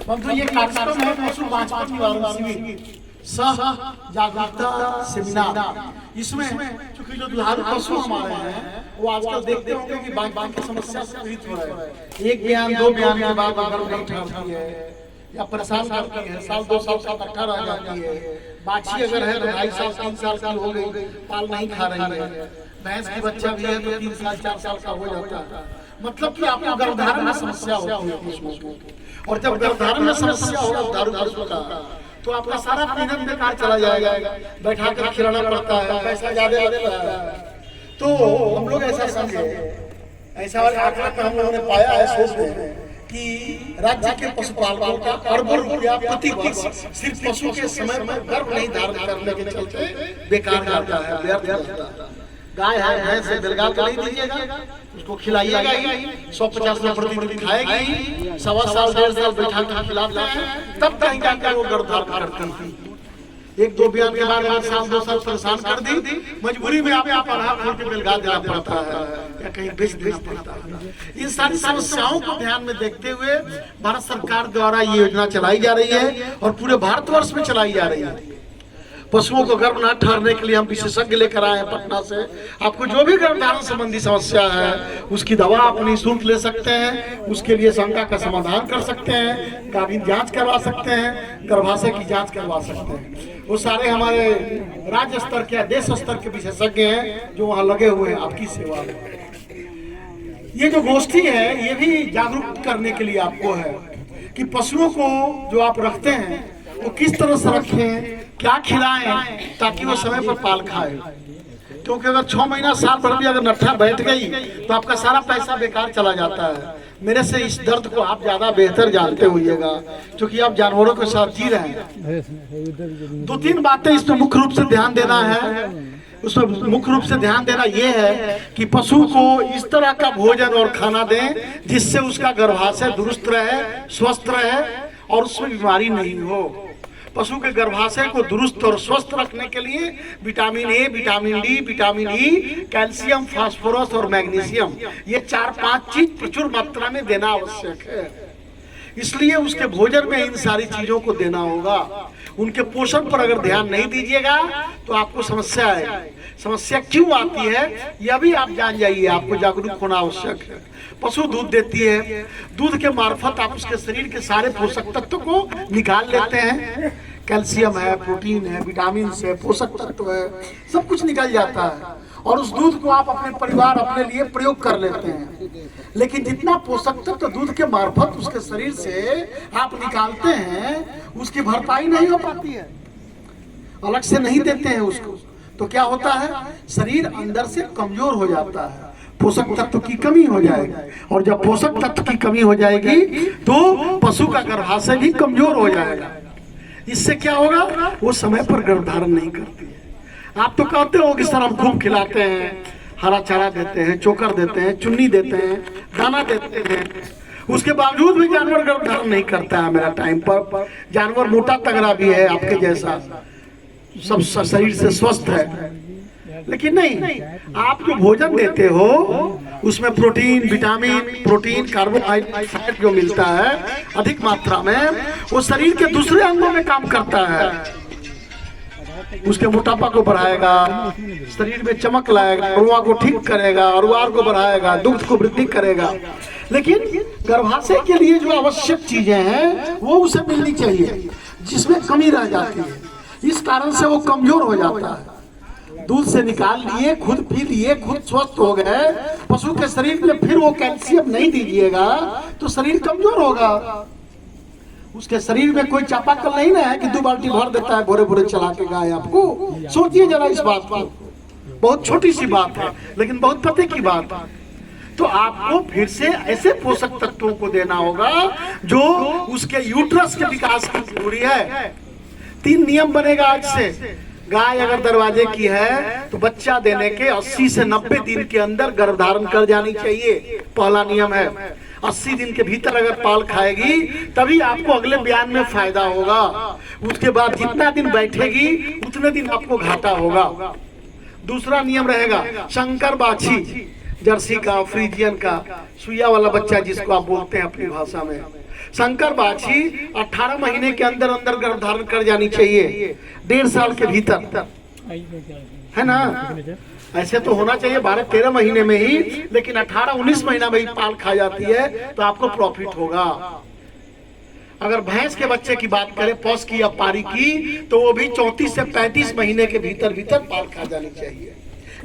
परंतु ये कार्यक्रम है पशु बांचपन निवारण शिविर सह जागरूकता सेमिनार। इसमें चूंकि जो दुधारू पशु हमारे हैं वो आजकल देखते होंगे कि बांझपन की समस्या से पीड़ित हो रहे हैं। एक बयान दो बयान के बाद गर्भ नहीं ठहरती है या परेशान करती है, साल 2 साल तक इकट्ठा रह जाती है। बाछी अगर है तो 2.5 साल 3 साल की हो गई, पाल नहीं खा रही है। भैंस की बच्चा भी है तो 3 साल 4 साल का हो जाता है। मतलब कि आपको गर्भधारण में समस्या होती है। और जब गर्भधारण में समस्या होगा दुधारू पशु का तो आपका सारा प्रजनन बेकार चला जाएगा, बैठा कर खिलाना पड़ता है, पैसा ज्यादा लगता है। तो हम लोग ऐसा समझे, ऐसा वाले आंकड़ा पर हम लोगों ने पाया है सोच में कि राज्य के पशुपालकों का अरबों रुपया प्रति वर्ष सिर्फ पशु के समय पर गर्भ नहीं धारण करने के चलते बेकार जाता है, व्यर्थ जाता है। गाय है भैंस है, बेलगाल का नहीं दीजिएगा, उसको खिलाइएगा ही, 150 में प्रतिदिन खाएगी, 1.25 साल 1.5 साल बैठा कर खिलाते हैं, तब कहीं जाकर वो गर्भधारण करती है। 1-2 बयान के बाद अगर साल 2 साल परेशान कर दी, मजबूरी में आपको पढ़ा खोल के बेलगाल देना पड़ता है या कहीं बेच देना पड़ता है। इन सारी समस्याओं को ध्यान में देखते हुए भारत सरकार द्वारा ये योजना चलाई जा रही है और पूरे भारतवर्ष में चलाई जा रही है। पशुओं को गर्भ न ठहरने के लिए हम विशेषज्ञ लेकर आए हैं पटना से। आपको जो भी गर्भधारण संबंधी समस्या है उसकी दवा आप निःशुल्क ले सकते हैं, उसके लिए शंका का समाधान कर सकते हैं, गाभिन जांच करवा सकते हैं, गर्भाशय की जांच करवा सकते हैं। वो सारे हमारे राज्य स्तर के देश स्तर के विशेषज्ञ हैं जो वहाँ लगे हुए हैं आपकी सेवा में। ये जो गोष्ठी है ये भी जागरूक करने के लिए आपको है कि पशुओं को जो आप रखते हैं वो किस तरह से रखें, क्या खिलाएं ताकि वो समय पर पाल खाए। क्योंकि अगर 6 महीना साल भर भी अगर नट्ठा बैठ गई तो आपका सारा पैसा बेकार चला जाता है। मेरे से इस दर्द को आप ज्यादा बेहतर जानते होइएगा क्योंकि आप जानवरों के साथ जी रहे हैं। 2-3 बातें इसमें मुख्य रूप से ध्यान देना है। उसमें मुख्य रूप से ध्यान देना ये है कि पशु को इस तरह का भोजन और खाना दें जिससे उसका गर्भाशय दुरुस्त रहे, स्वस्थ रहे और उसमें बीमारी नहीं हो। पशु के गर्भाशय को दुरुस्त और स्वस्थ रखने के लिए vitamin A, vitamin D, vitamin E, calcium, phosphorus और मैग्नीशियम ये 4-5 चीज प्रचुर मात्रा में देना आवश्यक है। इसलिए उसके भोजन में इन सारी चीजों को देना होगा। उनके पोषण पर अगर ध्यान नहीं दीजिएगा तो आपको समस्या आएगी। समस्या क्यों आती है यह भी आप जान जाइए, आपको जागरूक होना आवश्यक है। पशु दूध देती है, दूध के मार्फत आप उसके शरीर के सारे पोषक तत्व को निकाल लेते हैं। कैल्शियम है, प्रोटीन है, विटामिन है, पोषक तत्व है, सब कुछ निकल जाता है और उस दूध को आप अपने परिवार अपने लिए प्रयोग कर लेते हैं। लेकिन जितना पोषक तत्व दूध के मार्फत उसके शरीर से आप निकालते हैं उसकी भरपाई नहीं हो पाती है, अलग से नहीं देते हैं उसको। तो क्या होता है, शरीर अंदर से कमजोर हो जाता है, पोषक तत्व की कमी हो जाएगी और जब पोषक तत्व की कमी हो जाएगी तो पशु का गर्भाशय भी कमजोर हो जाएगा। इससे क्या होगा, वो समय पर गर्भधारण नहीं करती है। आप तो कहते हो कि सर हम खूब खिलाते हैं, हरा चारा देते हैं, चोकर देते हैं, चुन्नी देते हैं, दाना देते हैं, उसके बावजूद भी जानवर गर्भधारण नहीं करता है मेरा टाइम पर। जानवर मोटा तगड़ा भी है आपके जैसा, सब शरीर से स्वस्थ है, लेकिन नहीं, आप जो भोजन देते हो उसमें प्रोटीन, विटामिन, कार्बोहाइड्रेट जो मिलता है अधिक मात्रा में, वो शरीर के दूसरे अंगों में काम करता है। उसके मोटापा को बढ़ाएगा, शरीर में चमक लाएगा, रुआ को ठीक करेगा, अरुआर को बढ़ाएगा, दुग्ध को वृद्धि करेगा। लेकिन गर्भाशय के लिए जो आवश्यक चीजें हैं वो उसे मिलनी चाहिए, जिसमें कमी रह जाती है। इस कारण से वो कमजोर हो जाता है। दूध से निकाल लिए, खुद पी लिए, खुद स्वस्थ हो गए, पशु के शरीर में फिर वो कैल्शियम नहीं दीजिएगा तो शरीर कमजोर होगा। उसके शरीर में कोई चापाकल नहीं ना है कि 2 बाल्टी भर देता है भोरे भोरे चला के गाय। आपको सोचिए जरा इस बात को, बहुत छोटी सी बात है लेकिन बहुत पते की बात है। तो आपको फिर से ऐसे पोषक तत्वों को देना होगा जो उसके यूट्रस के विकास की जरूरी है। 3 नियम बनेगा आज से। गाय अगर दरवाजे की है तो बच्चा देने के 80 से 90 दिन के अंदर गर्भधारण कर जानी चाहिए, पहला नियम है। 80 दिन के भीतर अगर पाल खाएगी तभी आपको अगले बयान में फायदा होगा। उसके बाद जितना दिन बैठेगी उतने दिन आपको घाटा होगा। दूसरा नियम रहेगा, संकर बाछी जर्सी का, फ्रीजियन का, सुइया वाला बच्चा जिसको आप बोलते हैं अपनी भाषा में, संकर बाछी 18 महीने के अंदर अंदर गर्भ धारण कर जानी चाहिए, 1.5 साल के भीतर, है ना। ऐसे तो होना चाहिए 12-13 महीने में ही, लेकिन 18-19 महीना में ही पाल खा जाती है तो आपको प्रॉफिट होगा। अगर भैंस के बच्चे की बात करें, पौष की या पारी की, तो वो भी 34 से 35 महीने के भीतर भीतर पाल खा जानी चाहिए।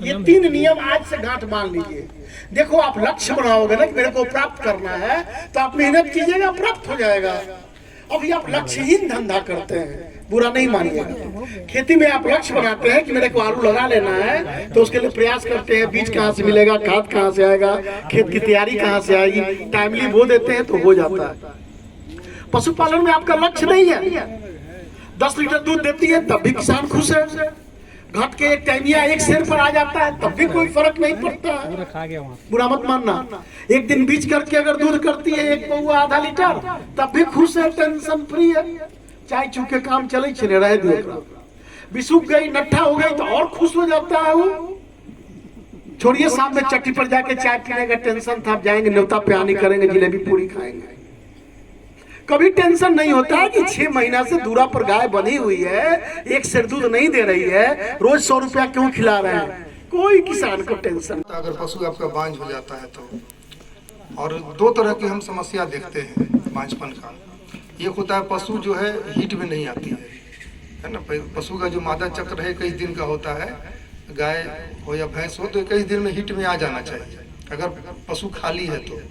ये 3 नियम आज से गांठ मान लीजिए। देखो आप लक्ष्य बनाओगे ना कि मेरे को प्राप्त करना है, तो आप मेहनत कीजिएगा, प्राप्त हो जाएगा। अभी आप लक्ष्यहीन धंधा करते हैं, बुरा नहीं मानिएगा। खेती में आप लक्ष्य बनाते हैं कि मेरे को आलू लगा लेना है, तो उसके लिए प्रयास करते हैं, बीज कहाँ से मिलेगा, खाद कहाँ से आएगा, खेत की तैयारी कहाँ से आएगी, टाइमली बो देते हैं तो हो जाता है। पशुपालन में आपका लक्ष्य नहीं है, 10 लीटर दूध देती है तब भी किसान खुश है, घट के एक टाइमिया एक शेर पर आ जाता है तब भी कोई फर्क नहीं पड़ता है, बुरा मत मानना। एक दिन बीच करके अगर दूध करती है 1 पौआ आधा लीटर तब भी खुश है, टेंशन फ्री है, चाय चूके काम चले चले रहे दो। बिसूख गई, नट्ठा हो गई तो और खुश हो जाता है वो। छोड़िए शाम में चट्टी पर जाके चाय पीने का टेंशन था, जाएंगे न्योता प्यानी करेंगे, जिलेबी पूरी खाएंगे। कभी टेंशन नहीं होता है कि 6 महीना से दूरा पर गाय बनी हुई है, एक शेर दूध नहीं दे रही है, रोज 100 रुपया क्यों खिला रहे हैं, कोई किसान को टेंशन। अगर पशु आपका बांझ हो जाता है तो, और 2 तरह की हम समस्या देखते हैं बांझपन का। एक होता है पशु जो है हीट में नहीं आती है ना। पशु का जो मादा चक्र है 21 दिन का होता है, गाय हो या भैंस हो तो 21 दिन में हीट में आ जाना चाहिए अगर पशु खाली है तो,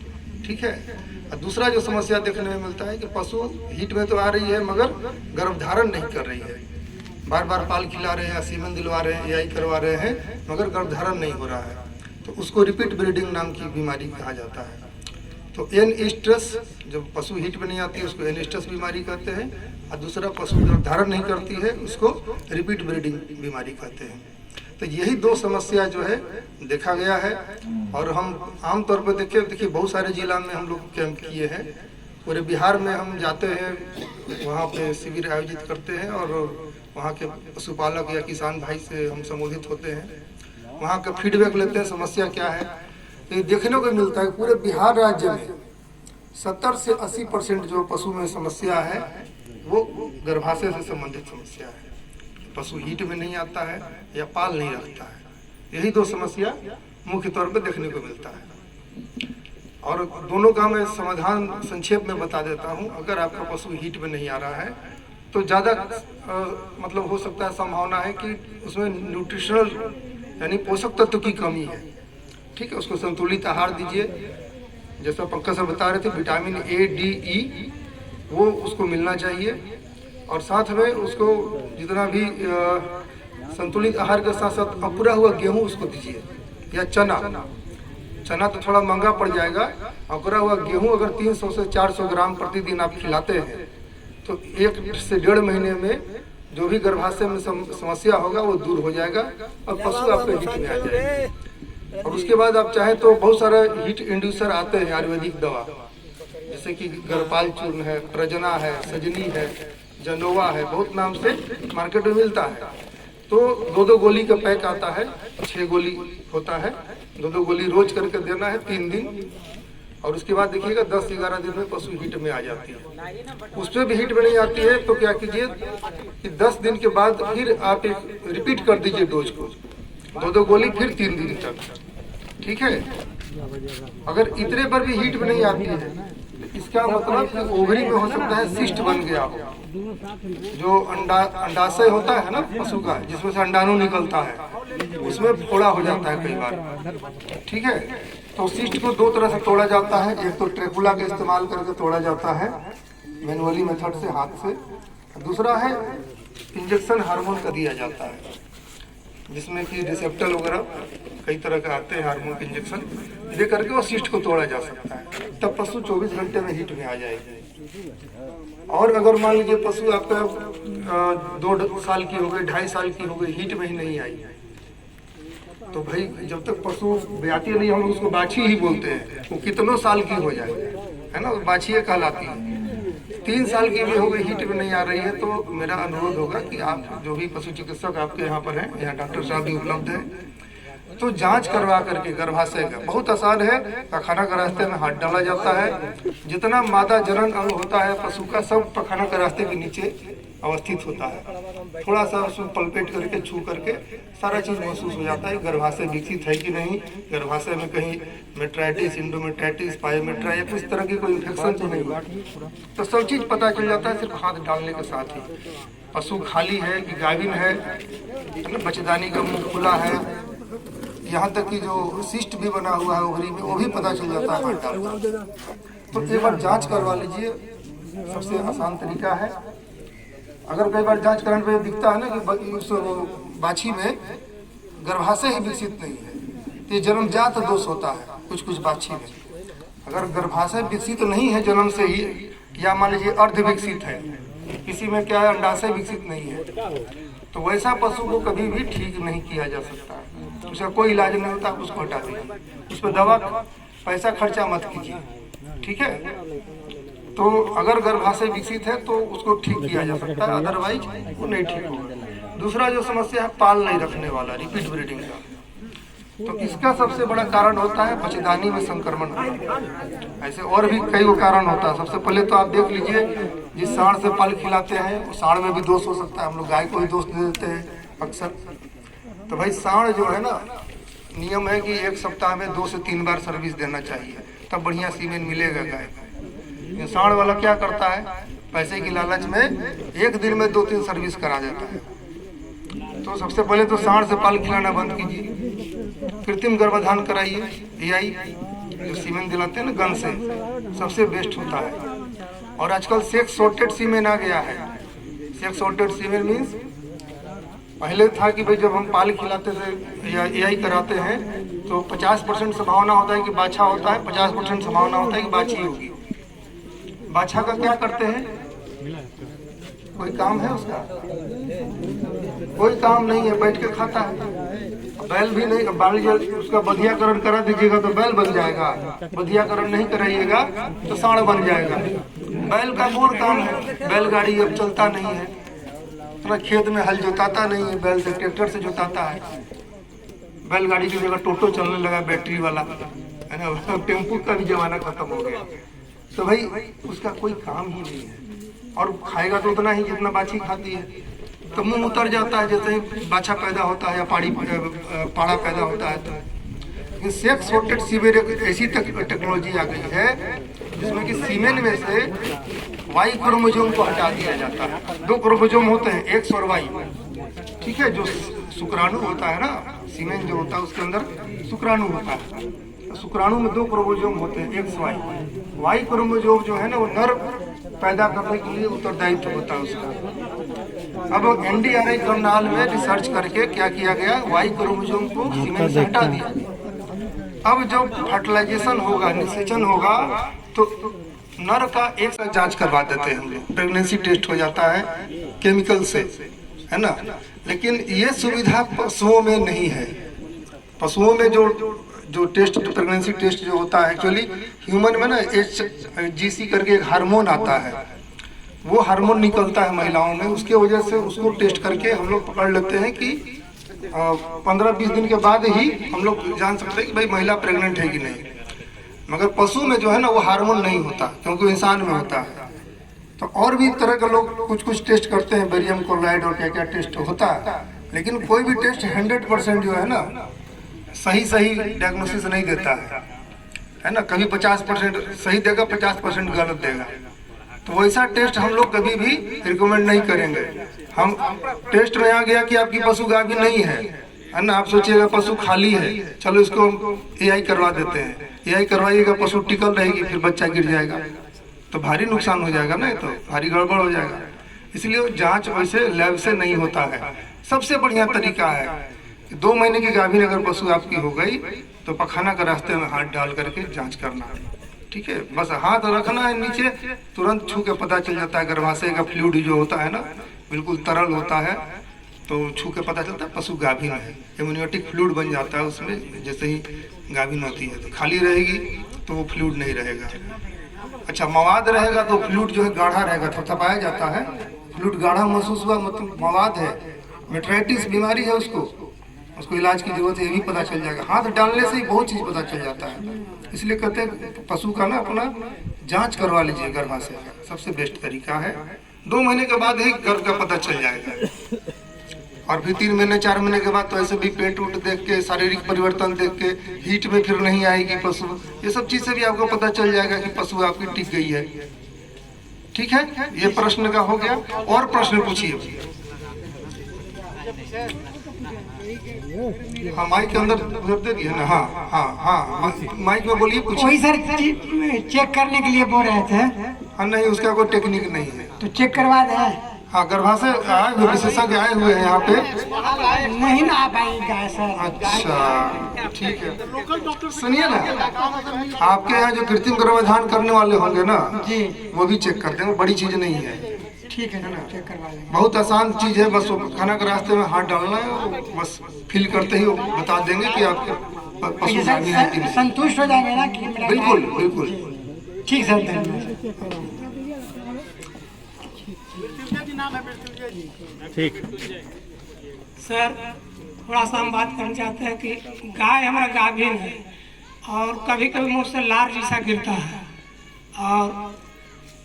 ठीक है। और दूसरा जो समस्या देखने में मिलता है कि पशु हीट में तो आ रही है मगर गर्भधारण नहीं कर रही है, बार बार पाल खिला रहे हैं, सीमन दिलवा रहे हैं, यही करवा रहे हैं मगर गर्भधारण नहीं हो रहा है, तो उसको रिपीट ब्रीडिंग नाम की बीमारी कहा जाता है। तो एनईस्ट्रस, जब पशु हीट में नहीं आती है उसको एनईस्ट्रस बीमारी कहते हैं, और दूसरा पशु गर्भधारण नहीं करती है उसको रिपीट ब्रीडिंग बीमारी कहते हैं। तो यही 2 समस्या जो है देखा गया है। और हम आमतौर पर देखिए बहुत सारे जिला में हम लोग कैंप किए हैं, पूरे बिहार में हम जाते हैं, वहाँ पे शिविर आयोजित करते हैं और वहाँ के पशुपालक या किसान भाई से हम संबोधित होते हैं, वहाँ का फीडबैक लेते हैं समस्या क्या है। तो ये देखने को मिलता है पूरे बिहार राज्य में 70 से 80% जो पशु में समस्या है वो गर्भाशय से संबंधित समस्या है, पशु हीट में नहीं आता है या पाल नहीं रखता है। यही 2 समस्या मुख्य तौर पर देखने को मिलता है। और दोनों का मैं समाधान संक्षेप में बता देता हूं। अगर आपका पशु हीट में नहीं आ रहा है तो ज़्यादा मतलब हो सकता है, संभावना है कि उसमें न्यूट्रिशनल यानी पोषक तत्व की कमी है, ठीक है। उसको संतुलित आहार दीजिए, जैसा पंकज सर बता रहे थे, विटामिन A, D, E वो उसको मिलना चाहिए। और साथ में उसको जितना भी संतुलित आहार के साथ साथ अपुरा हुआ गेहूं उसको दीजिए, या चना तो थोड़ा महंगा पड़ जाएगा। अपुरा हुआ गेहूं अगर 300 से 400 ग्राम प्रतिदिन आप खिलाते हैं तो 1 से 1.5 महीने में जो भी गर्भाशय में समस्या होगा वो दूर हो जाएगा और पशु आपके हीट में आ जाएगा। और उसके बाद आप चाहें तो बहुत सारे हीट इंड्यूसर आते हैं आयुर्वेदिक दवा, जैसे कि गर्भपाल चूर्ण है, प्रजना है, सजनी है, जनोवा है, बहुत नाम से मार्केट में मिलता है। तो 2-2 गोली का पैक आता है, 6 गोली होता है, 2-2 गोली रोज करके देना है 3 दिन। और उसके बाद देखिएगा 10-11 दिन में पशु हीट में आ जाती है। उसमें भी हीट में नहीं आती है तो क्या कीजिए कि 10 दिन के बाद फिर आप एक रिपीट कर दीजिए डोज को, 2-2 गोली फिर 3 दिन तक, ठीक है। अगर इतने पर भी हीट में नहीं आती है इसका मतलब कि ओवरी में हो सकता है सिस्ट बन गया हो, जो अंडाशय होता है ना पशु का, जिसमें से अंडाणु निकलता है, उसमें फोड़ा हो जाता है कई बार, ठीक है। तो सिस्ट को 2 तरह से तोड़ा जाता है, एक तो ट्रेपुला का इस्तेमाल करके तोड़ा जाता है मैनुअली मेथड से, हाथ से। दूसरा है इंजेक्शन हार्मोन का दिया जाता है, जिसमें कि रिसेप्टर वगैरह कई तरह के आते हैं हार्मोन के इंजेक्शन दे करके वो सिस्ट को तोड़ा जा सकता है, तब पशु 24 घंटे में हीट में आ जाएगी। और अगर मान लीजिए पशु आपका 2 साल की हो गई, 2.5 साल की हो गई, हीट में ही नहीं आई, तो भाई जब तक पशु ब्याती नहीं, हम उसको बाछी ही बोलते हैं, वो कितनों साल की हो जाए, है ना, बाछी कहलाती है। 3 साल की भी हो गई, हीट में नहीं आ रही है, तो मेरा अनुरोध होगा कि आप जो भी पशु चिकित्सक आपके यहाँ पर हैं, यहाँ डॉक्टर साहब भी उपलब्ध हैं, तो जांच करवा करके गर्भाशय का बहुत आसान है, पखाना के रास्ते में हाथ डाला जाता है। जितना मादा जनन अंग होता है पशु का सब पखाना के रास्ते के नीचे अवस्थित होता है। थोड़ा सा उसमें पलपेट करके छू करके सारा चीज़ महसूस हो जाता है गर्भाशय विकसित है कि नहीं, गर्भाशय में कहीं मेट्राइटिस, इंडोमेट्राइटिस, पायोमेट्रा या कुछ तरह की कोई इन्फेक्शन तो नहीं, तो सब चीज़ पता चल जाता है सिर्फ हाथ डालने के साथ ही। पशु खाली है कि गाभिन है, बच्चेदानी का मुंह खुला है, यहाँ तक कि जो सिस्ट भी बना हुआ है ओवरी में वो भी पता चल जाता है हाथ डालकर। तो एक बार जांच करवा लीजिए, सबसे आसान तरीका है। अगर कई बार जांच कराने पे दिखता है ना कि उस बाछी में गर्भाशय ही विकसित नहीं है, तो ये जन्मजात दोष होता है कुछ कुछ बाछी में। अगर गर्भाशय विकसित नहीं है जन्म से ही, या मान लीजिए अर्ध विकसित है, किसी में क्या है अंडाशय विकसित नहीं है, तो वैसा पशु को कभी भी ठीक नहीं किया जा सकता है। उसका कोई इलाज नहीं होता, उसको हटा दीजिए, उस पर दवा पैसा खर्चा मत कीजिए, ठीक है। तो अगर गर्भाशय विकसित है तो उसको ठीक किया जा सकता है, अदरवाइज वो नहीं ठीक होगा। दूसरा जो समस्या है पाल नहीं रखने वाला, रिपीट ब्रीडिंग का, तो इसका सबसे बड़ा कारण होता है बच्चेदानी में संक्रमण होना। ऐसे और भी कई कारण होता है। सबसे पहले तो आप देख लीजिए, जिस सांड से पल खिलाते हैं उस सांड में भी दोष हो सकता है। हम लोग गाय को ही दोष दे देते हैं अक्सर। तो भाई सांड जो है ना, नियम है कि एक सप्ताह में 2 से 3 बार सर्विस देना चाहिए, तब बढ़िया सीमेन मिलेगा गाय को। ये सांड वाला क्या करता है, पैसे की लालच में एक दिन में 2-3 सर्विस करा देता है। तो सबसे पहले तो सांड से पाल खिलाना बंद कीजिए, कृत्रिम गर्भाधान कराइए। एआई जो सीमेन दिलाते हैं ना गन से, सबसे बेस्ट होता है। और आजकल सेक्स सॉर्टेड सीमेन आ गया है। सेक्स सॉर्टेड सीमेन मीन्स पहले था कि भाई जब हम पाल खिलाते थे या एआई कराते हैं तो 50% संभावना होता है कि बाछा होता है, 50% संभावना होता है कि बाछी होगी। बाछा का क्या करते हैं, कोई काम है उसका, कोई काम नहीं है, बैठ के खाता है। बैल भी नहीं, बाल उसका बधियाकरण करा दीजिएगा तो बैल बन जाएगा, बधियाकरण नहीं कराइएगा तो सांड बन जाएगा। बैल का मूल काम है, बैलगाड़ी अब चलता नहीं है, तो खेत में हल जोताता नहीं है, बैल से ट्रैक्टर से जोताता है। बैलगाड़ी की जगह टोटो चलने लगा बैटरी वाला, है ना, टेम्पू का भी जमाना खत्म हो गया। तो भाई उसका कोई काम ही नहीं है, और खाएगा तो उतना ही जितना बाछी खाती है। तो मुंह उतर जाता है जैसे ही बाछा पैदा होता है या पाड़ा पैदा होता है। तो सेक्स सॉर्टेड सीमेन एक ऐसी टेक्नोलॉजी आ गई है जिसमें कि सीमेन में से वाई क्रोमोसोम को हटा दिया जाता है। 2 क्रोमोसोम होते हैं, एक्स और वाई, ठीक है। जो शुक्राणु होता है ना, सीमेन जो होता है उसके अंदर शुक्राणु होता है। शुक्राणु में 2 क्रोमोसोम होते हैं, एक्स वाई। वाई क्रोमोसोम जो है ना वो नर पैदा करने के लिए उत्तरदायित्व होता है उसका। अब एनडीआरआई कर्नाल में रिसर्च करके क्या किया गया, वाई क्रोमोसोम को सीमेन से हटा दिया। अब जब फर्टिलाइजेशन होगा, निषेचन होगा, तो नर का एक जांच करवा देते हैं हम लोग, प्रेगनेंसी टेस्ट हो जाता है केमिकल से, है ना। लेकिन ये सुविधा पशुओं में नहीं है। पशुओं में जो टेस्ट, प्रेगनेंसी टेस्ट जो होता है, एक्चुअली ह्यूमन में ना HCG करके एक हार्मोन आता है, वो हार्मोन निकलता है महिलाओं में, उसके वजह से उसको टेस्ट करके हम लोग पकड़ लेते हैं कि 15-20 दिन के बाद ही हम लोग जान सकते हैं कि भाई महिला प्रेग्नेंट है कि नहीं। मगर पशु में जो है ना वो हार्मोन नहीं होता, क्योंकि इंसान में होता है। तो और भी तरह के लोग कुछ टेस्ट करते हैं, बेरियम क्लोराइड और क्या क्या टेस्ट होता है, लेकिन कोई भी टेस्ट 100% जो है ना सही डायग्नोसिस नहीं देता है ना। कभी 50% सही देगा, 50% गलत देगा। तो वैसा टेस्ट हम लोग कभी भी रिकमेंड नहीं करेंगे। हम टेस्ट में आ गया कि आपकी पशु गाभिन नहीं है ना, आप सोचिएगा पशु खाली है, चलो इसको एआई करवा देते हैं। एआई करवाइएगा, पशु टिकल रहेगी, फिर बच्चा गिर जाएगा, तो भारी नुकसान हो जाएगा ना, तो भारी गड़बड़ हो जाएगा। इसलिए जांच वैसे लैब से नहीं होता है। सबसे बढ़िया तरीका है कि 2 महीने की गाभिन अगर पशु आपकी हो गई तो पखाना के रास्ते में हाथ डाल करके जांच करना, ठीक है। बस हाथ रखना है नीचे, तुरंत छू के पता चल जाता है। गर्भाशय का फ्लूइड जो होता है ना बिल्कुल तरल होता है, तो छू के पता चलता है पशु गाभिन है। इम्यूनिटिक फ्लूइड बन जाता है उसमें, जैसे ही गाभिन होती है। तो खाली रहेगी तो वो फ्लूइड नहीं रहेगा। अच्छा, मवाद रहेगा तो फ्लूइड जो है गाढ़ा रहेगा, थपथपाया जाता है, फ्लूइड गाढ़ा महसूस हुआ मतलब मवाद है, मेट्राइटिस बीमारी है उसको, उसको इलाज की जरूरत है ये भी पता चल जाएगा। हाथ डालने से ही बहुत चीज़ पता चल जाता है। इसलिए कहते हैं पशु का ना अपना जांच करवा लीजिए गर्भाशय का, सबसे बेस्ट तरीका है। 2 महीने के बाद ही गर्भ का पता चल जाएगा, और फिर 3 महीने 4 महीने के बाद तो ऐसे भी पेट उट देख के, शारीरिक परिवर्तन देख के, हीट में फिर नहीं आएगी पशु, ये सब चीज़ से भी आपको पता चल जाएगा कि पशु आपकी टिक गई है। ठीक है, ये प्रश्न का हो गया। और प्रश्न पूछिए। हाँ, माइक के अंदर उधर दे दिए ना। हाँ हाँ हाँ, माइक में बोलिए, पूछिए। वही सर चेक करने के लिए बोल रहे थे। हाँ नहीं, उसका कोई टेक्निक नहीं है, तो चेक करवा दें। हाँ, गर्भाशय आए हुए विशेषज्ञ आए हुए हैं यहाँ पे। नहीं ना आ पाएगा सर। अच्छा ठीक है, सुनिए ना, आपके यहाँ जो कृत्रिम गर्भाधान करने वाले होंगे ना जी, वो भी चेक करते हैं, वो बड़ी चीज नहीं है। ठीक है ना, चेक करवा लेंगे। बहुत आसान चीज है, बस वो खाना के रास्ते में हाथ डालना है, वो बस फील करते ही वो बता देंगे कि आपके पशु ये जानी है कि सर नहीं। संतुष्ट हो जाएंगे ना कि मेरा बिल्कुल गाय- बिल्कुल। ठीक सर, धन्यवाद। सर थोड़ा सा हम बात करना चाहते हैं कि गाय हमारा गाभिन है और कभी कभी मुँह से लार जैसा गिरता है, और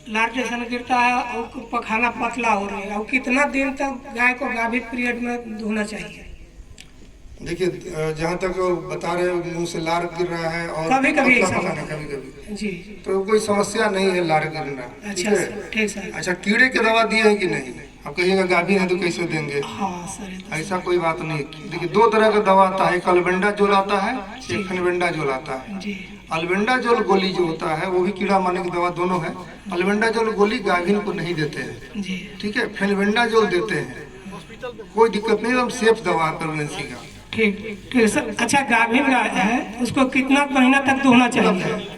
लार जैसा गिरता है और पखाना पतला हो रही है, और कितना दिन तक गाय को गाभिन पीरियड में धोना चाहिए? देखिए, जहाँ तक वो बता रहे हो मुंह से लार गिर रहा है और कभी-कभी पतला ऐसा पखाना होता है। कभी-कभी, जी तो कोई समस्या नहीं है लार गिरना। ठीक अच्छा है। सर, ठीक सर। अच्छा, कीड़े की दवा दी है कि नहीं? आप कहिएगा गाभिन है तो कैसे देंगे? हाँ सर, ये तो ऐसा कोई बात नहीं। देखिए, 2 तरह का दवा आता है, एक अल्बेंडाजोल आता है, एक फेनबेंडाजोल आता है। जी अल्बेंडाजोल गोली जो होता है वो भी कीड़ा मारने की दवा दोनों है। अल्बेंडाजोल गोली गाभिन को नहीं देते हैं, जी ठीक है। फेनबेंडाजोल देते हैं, कोई दिक्कत नहीं, एकदम सेफ दवा प्रेगनेंसी का। ठीक ठीक सर। अच्छा, गाभिन गाय है उसको कितना महीना तक धोना चाहिए?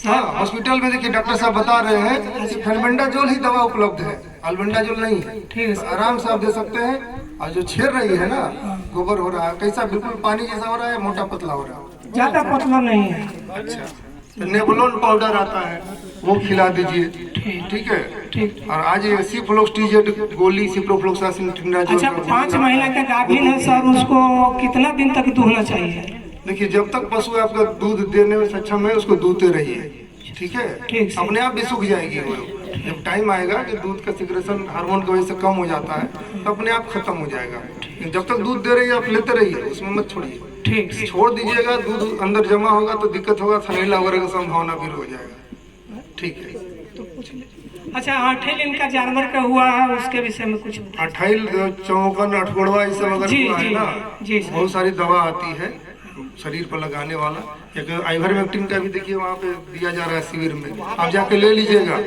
हाँ, हॉस्पिटल में देखिए डॉक्टर साहब बता रहे हैं कि फेनबेंडाजोल ही दवा उपलब्ध है, अल्बेंडाजोल नहीं है। ठीक है सर। आराम से आप दे सकते हैं। और जो छेड़ रही है ना, गोबर हो रहा है, कैसा बिल्कुल पानी जैसा हो रहा है, मोटा पतला हो रहा है? ज्यादा पतला नहीं है। अच्छा, तो नेबुलोन पाउडर आता है, वो खिला दीजिए। ठीक है। ठीक। और आज ये सिफ्लोक्सीजेड गोली, सिप्रोफ्लोक्सासिन टिंडाजोल अच्छा, का 5 महीने का गाभिन है सर, उसको कितना दिन तक दूहना चाहिए? देखिए, जब तक पशु आपका दूध देने में सक्षम है उसको दूधते रहिए। ठीक है, ठीक है। अपने आप भी सूख जाएगी वो। जब टाइम आएगा कि दूध का सिक्रेशन हार्मोन की वजह से कम हो जाता है तो अपने आप खत्म हो जाएगा। लेकिन जब तक दूध दे रही है आप लेते रहिए, उसमें मत छोड़िए। ठीक। छोड़ दीजिएगा, दूध अंदर जमा होगा तो दिक्कत होगा, थनैला वगैरह की संभावना फिर हो जाएगा। ठीक है। अच्छा, 8 दिन का जानवर का हुआ है, उसके विषय में कुछ? अठाइल, चौकन, अठगोड़वा, ये सब अगर जी, हुआ है जी, ना, जी सर। बहुत सारी दवा आती है शरीर पर लगाने वाला। एक आइवरमेक्टिन का भी देखिए वहाँ पे दिया जा रहा है शिविर में, आप जाके ले लीजिएगा।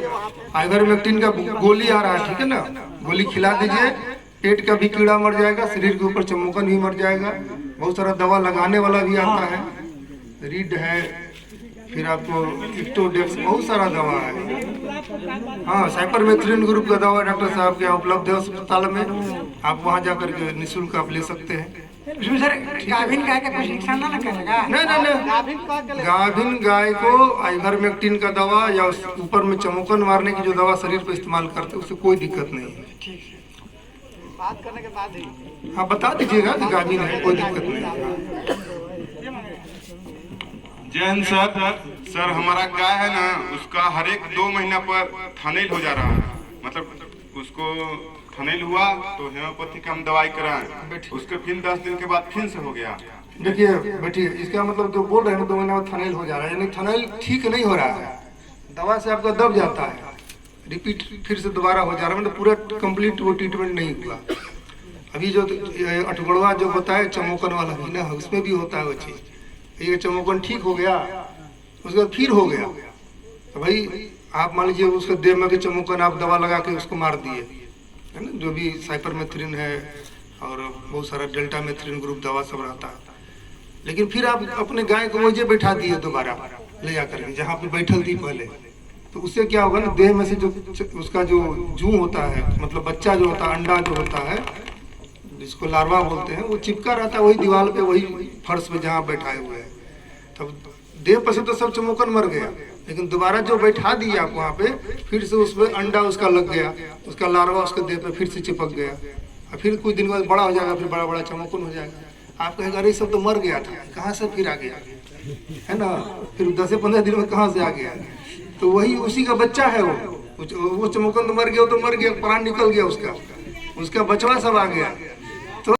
आइवरमेक्टिन का गोली आ रहा है, ठीक है ना, गोली खिला दीजिए, पेट का भी कीड़ा मर जाएगा, शरीर के ऊपर चमोकन भी मर जाएगा। बहुत सारा दवा लगाने वाला भी आता है, रीड है, फिर आपको इक्टोडेक्स, बहुत सारा दवा है। हाँ, साइपरमेथ्रिन ग्रुप का दवा डॉक्टर साहब के यहाँ उपलब्ध है अस्पताल में, आप वहाँ जाकर के निःशुल्क आप ले सकते हैं। उसमें सर गाभिन गाय का कुछ नुकसान ना करेगा? नहीं, गाभिन गाय को आइवरमेक्टिन का दवा या उस ऊपर में चमोकन मारने की जो दवा शरीर पर इस्तेमाल करते हैं उससे कोई दिक्कत नहीं है। बात करने के बाद ही हाँ, बता दीजिएगा कि गाभिन है, कोई दिक्कत नहीं है। जय हिंद सर, हमारा गाय है ना, उसका हर एक 2 महीना पर थनैल हो जा रहा है। मतलब उसको थनैल हुआ तो होम्योपैथी का हम दवाई कराएं, उसके फिर 10 दिन के बाद फिर से हो गया। देखिए बैठिए, इसका मतलब जो बोल रहे हैं 2 महीना में थनैल हो जा रहा है, यानी थनैल ठीक नहीं हो रहा है, दवा से आपका दब जाता है, रिपीट फिर से दोबारा हो जा रहा है, मतलब पूरा कंप्लीट वो ट्रीटमेंट नहीं हुआ। अभी जो अठगड़वा जो बताया चमोकन वाला भी ना, उसमें भी होता है वो चीज़। ये चमोकन ठीक हो गया, उसके बाद फिर हो गया, तो भाई आप मान लीजिए उसके देह में के चमोकन आप दवा लगा के उसको मार दिए, है ना, जो भी साइपरमेथ्रिन है और बहुत सारा डेल्टामेथ्रिन ग्रुप दवा सब रहता है। लेकिन फिर आप अपने गाय को वही बैठा दिए दोबारा ले जाकर के जहाँ पे बैठल थी पहले, तो उससे क्या होगा ना, देह में से जो उसका जो जूं होता है, मतलब बच्चा जो होता है, अंडा जो होता है, जिसको लार्वा बोलते हैं, वो चिपका रहता है वही दीवार पे, वही फर्श पे जहाँ बैठाए हुए हैं। तब देह पर से तो सब चमोकन मर गया, लेकिन दोबारा जो बैठा दिया आप वहाँ पे, फिर से उसमें अंडा उसका लग गया, उसका लार्वा उसके देह पे फिर से चिपक गया, और फिर कुछ दिन बाद बड़ा हो जाएगा, फिर बड़ा बड़ा चमोकन हो जाएगा। आप कहेंगे अरे सब तो मर गया था, कहाँ से फिर आ गया, है ना, फिर 10 से 15 दिन में कहाँ से आ गया। तो वही उसी का बच्चा है वो चमोकंद मर गया तो मर गया, प्राण निकल गया उसका बचवा सब आ गया।